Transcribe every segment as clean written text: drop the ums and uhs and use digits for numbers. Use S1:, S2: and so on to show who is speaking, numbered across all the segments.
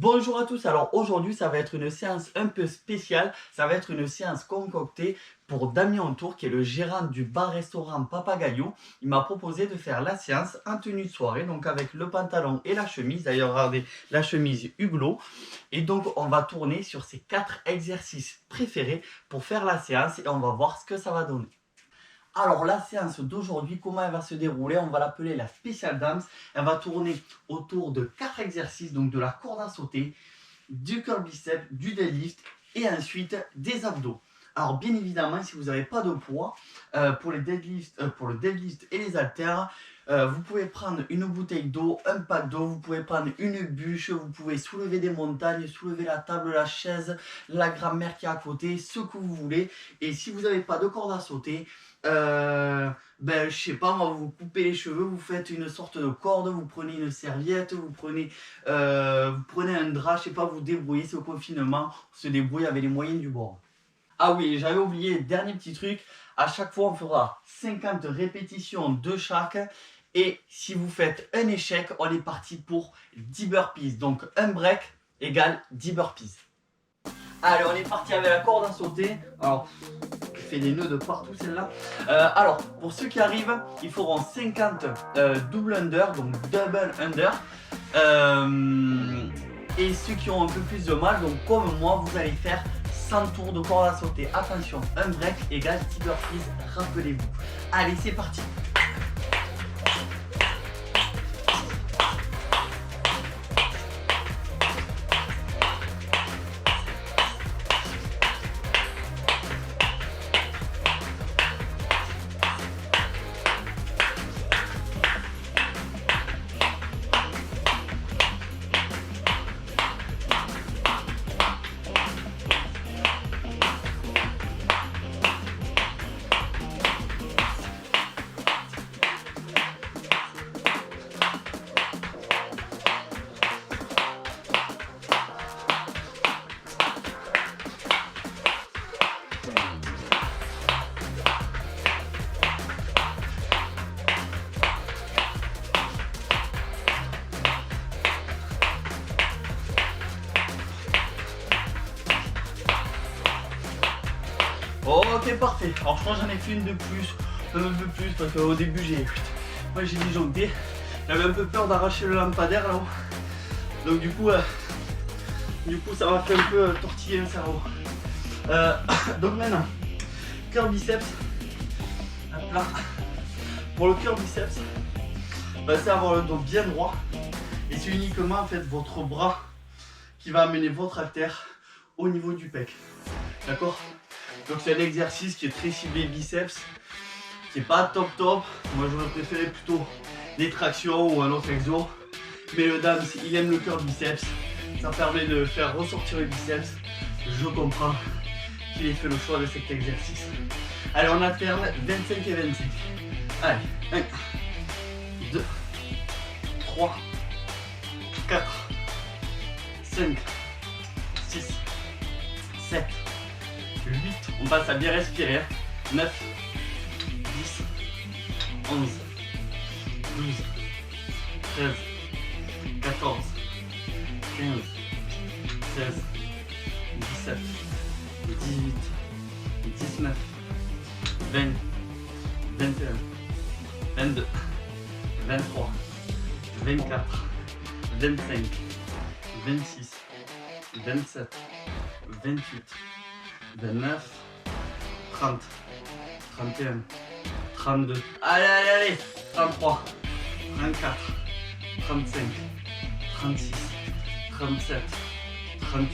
S1: Bonjour à tous, alors aujourd'hui ça va être une séance un peu spéciale, ça va être une séance concoctée pour Damien Antour qui est le gérant du bar-restaurant Papagayo. Il m'a proposé de faire la séance en tenue de soirée, donc avec le pantalon et la chemise, d'ailleurs regardez la chemise Hublot. Et donc on va tourner sur ces 4 exercices préférés pour faire la séance et on va voir ce que ça va donner. Alors la séance d'aujourd'hui, comment elle va se dérouler? On va l'appeler la Special Dance. Elle va tourner autour de 4 exercices, donc de la corde à sauter, du curl bicep, du deadlift et ensuite des abdos. Alors bien évidemment, si vous n'avez pas de poids, pour le deadlift et les haltères, vous pouvez prendre une bouteille d'eau, un pack d'eau, vous pouvez prendre une bûche, vous pouvez soulever des montagnes, soulever la table, la chaise, la grammaire qui est à côté, ce que vous voulez. Et si vous n'avez pas de corde à sauter, je sais pas, moi, vous coupez les cheveux, vous faites une sorte de corde, vous prenez une serviette, vous prenez un drap, je sais pas, vous débrouillez, c'est au confinement, on se débrouille avec les moyens du bord. Ah oui, j'avais oublié, dernier petit truc, à chaque fois on fera 50 répétitions de chaque, et si vous faites un échec, on est parti pour 10 burpees, donc un break égale 10 burpees. Allez, on est parti avec la corde à sauter. Alors, je fais des nœuds de partout celle-là. Alors, pour ceux qui arrivent, ils feront 50 double under, donc double under. Et ceux qui ont un peu plus de mal, donc comme moi, vous allez faire 100 tours de corde à sauter. Attention, un break égale 10 burpees, rappelez-vous. Allez, c'est parti. Ok, parfait. Alors je crois que j'en ai fait une de plus, un peu plus, parce qu'au début j'ai disjoncté. J'avais un peu peur d'arracher le lampadaire là-haut. Donc du coup ça m'a fait un peu tortiller le cerveau. Donc maintenant, curl biceps. Hop là. Pour le curl biceps, c'est avoir le dos bien droit. Et c'est uniquement en fait votre bras qui va amener votre haltère au niveau du pec. D'accord? Donc c'est un exercice qui est très ciblé biceps, qui n'est pas top. Moi j'aurais préféré plutôt des tractions ou un autre exo. Mais le dame, il aime le curl biceps. Ça permet de faire ressortir le biceps. Je comprends qu'il ait fait le choix de cet exercice. Allez, on alterne 25 et 25. Allez, 1, 2, 3, 4, 5, 6, 7, 8, on passe à bien respirer. 9, 10, 11, 12, 13, 14, 15, 16, 17, 18, 19, 20, 21, 22, 23, 24, 25, 26, 27, 28, 29, 30, 31, 32, allez, 33, 34, 35, 36, 37, 38,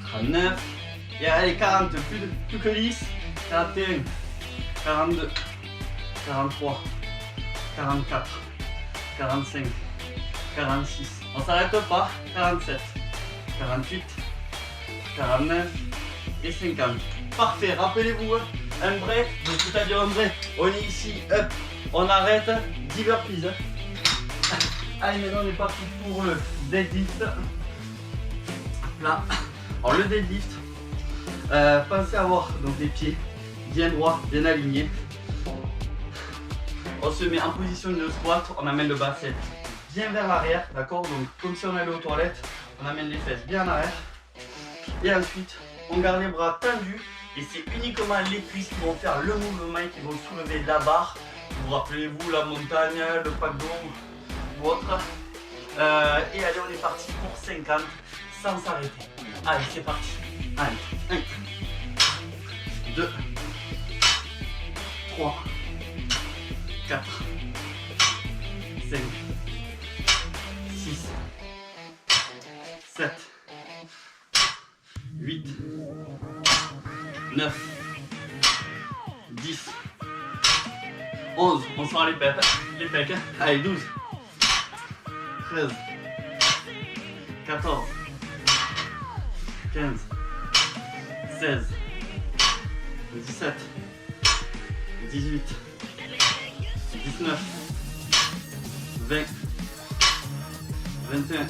S1: 39, et allez, 40, plus que 10, 41, 42, 43, 44, 45, 46, on s'arrête pas, 47, 48, 49 et 50. Parfait, rappelez-vous, un break, donc c'est-à-dire un break, on est ici, up, on arrête, 10 burpees. Allez, maintenant on est parti pour le deadlift. Là, alors le deadlift, pensez à avoir donc les pieds bien droits, bien alignés. On se met en position de squat, on amène le basset bien vers l'arrière, d'accord? Donc comme si on allait aux toilettes, On amène les fesses bien en arrière. Et ensuite, on garde les bras tendus. Et c'est uniquement les cuisses qui vont faire le mouvement et qui vont soulever la barre. Vous rappelez-vous la montagne, le pack d'eau ou autre. Et allez, on est parti pour 50 sans s'arrêter. Allez, c'est parti. Allez, 1, 2, 3, 4, 5, 6, 7, 8, 9, 10, 11, on sort les pecs, hein. Allez, 12, 13, 14, 15, 16, 17, 18, 19, 20, 21,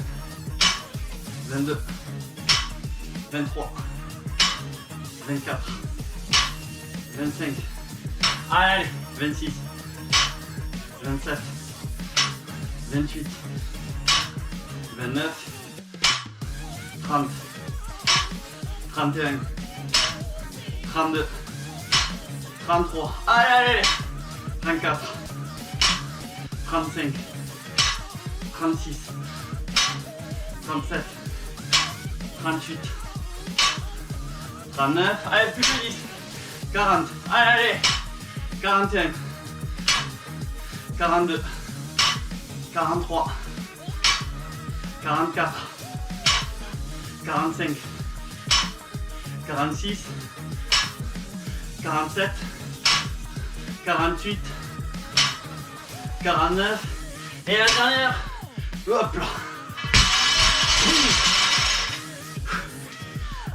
S1: 22, 23, 24, 25, allez, 26, 27, 28, 29, 30, 31, 32, 33, allez, 34, 35, 36, 37, 38, 39, allez, plus que 10, 40, allez, 41, 42, 43, 44, 45, 46, 47, 48, 49, et la dernière, hop là.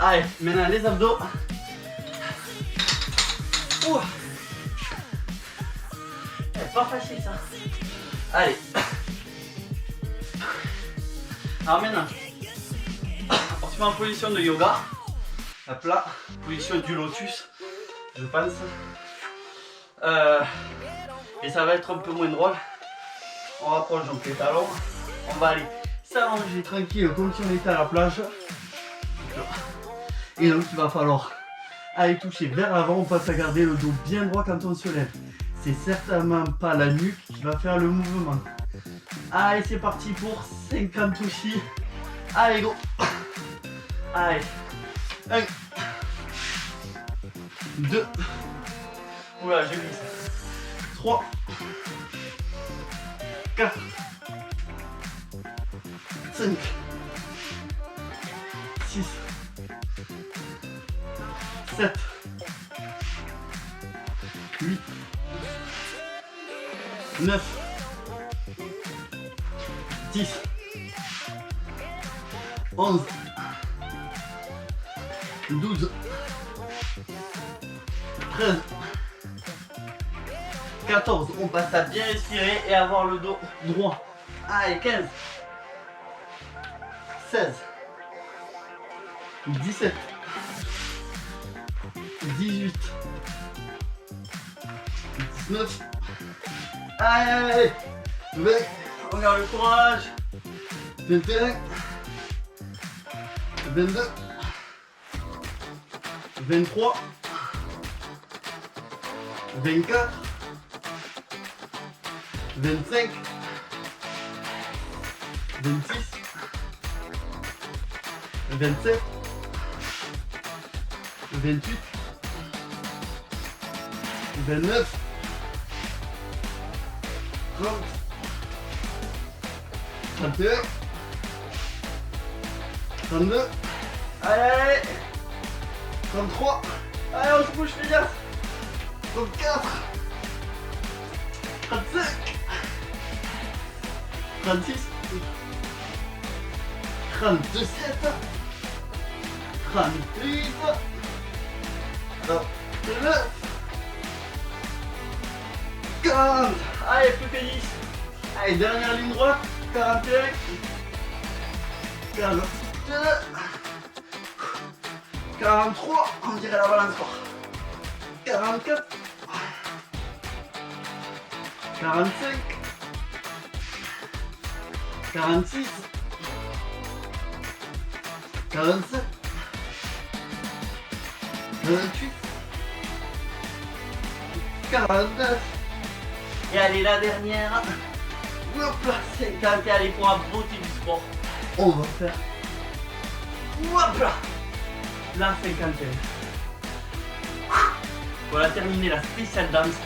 S1: Allez, maintenant les abdos. Ouh. C'est pas facile ça. Allez. Alors maintenant, on se met en position de yoga. Hop là, position du lotus, je pense. Et ça va être un peu moins drôle. On rapproche donc les talons. On va aller s'allonger tranquille comme si on était à la plage. Et donc il va falloir aller toucher vers l'avant. On passe à garder le dos bien droit quand on se lève. C'est certainement pas la nuque qui va faire le mouvement. Allez, c'est parti pour 50 aussi. Allez, go. Allez. 1, 2. Oula, j'ai glissé. 3, 4, 5, 6, 7, 8, 9, 10, 11, 12, 13, 14. On passe à bien respirer et avoir le dos droit. Allez, 15, 16, 17, 18, 19, allez, 20, on garde le courage, 21, 22, 23, 24, 25, 26, 27, 28, 29, 30, 31, 32, allez, 33, allez, on se bouge les gars, 34, 35, 36, 37, 38, 39, 40. Allez, plus que 10. Allez, dernière ligne droite. 41, 42, 43, on dirait la balançoire. 44, 45, 46, 47, 48, 49. Et allez, la dernière. Hop là, 50. Et allez, pour la beauté du sport, on va faire. Hop là, la cinquantaine. Voilà, terminé la spéciale danse.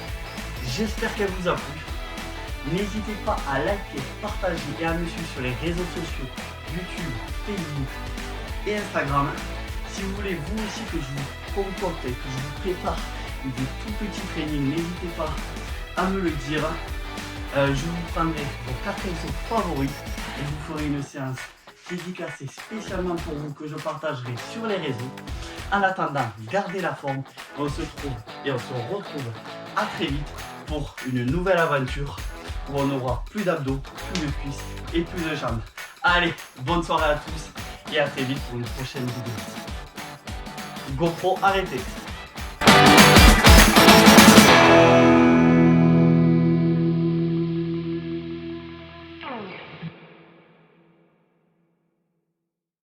S1: J'espère qu'elle vous a plu. N'hésitez pas à liker, partager et à me suivre sur les réseaux sociaux YouTube, Facebook et Instagram. Si vous voulez vous aussi que je vous concocte et que je vous prépare de tout petits trainings, n'hésitez pas à me le dire. Je vous prendrai vos 4 exos favoris et vous ferez une séance dédicacée spécialement pour vous que je partagerai sur les réseaux. En attendant, gardez la forme. On se retrouve à très vite pour une nouvelle aventure où on aura plus d'abdos, plus de cuisses et plus de jambes. Allez, bonne soirée à tous et à très vite pour une prochaine vidéo. GoPro arrêtez.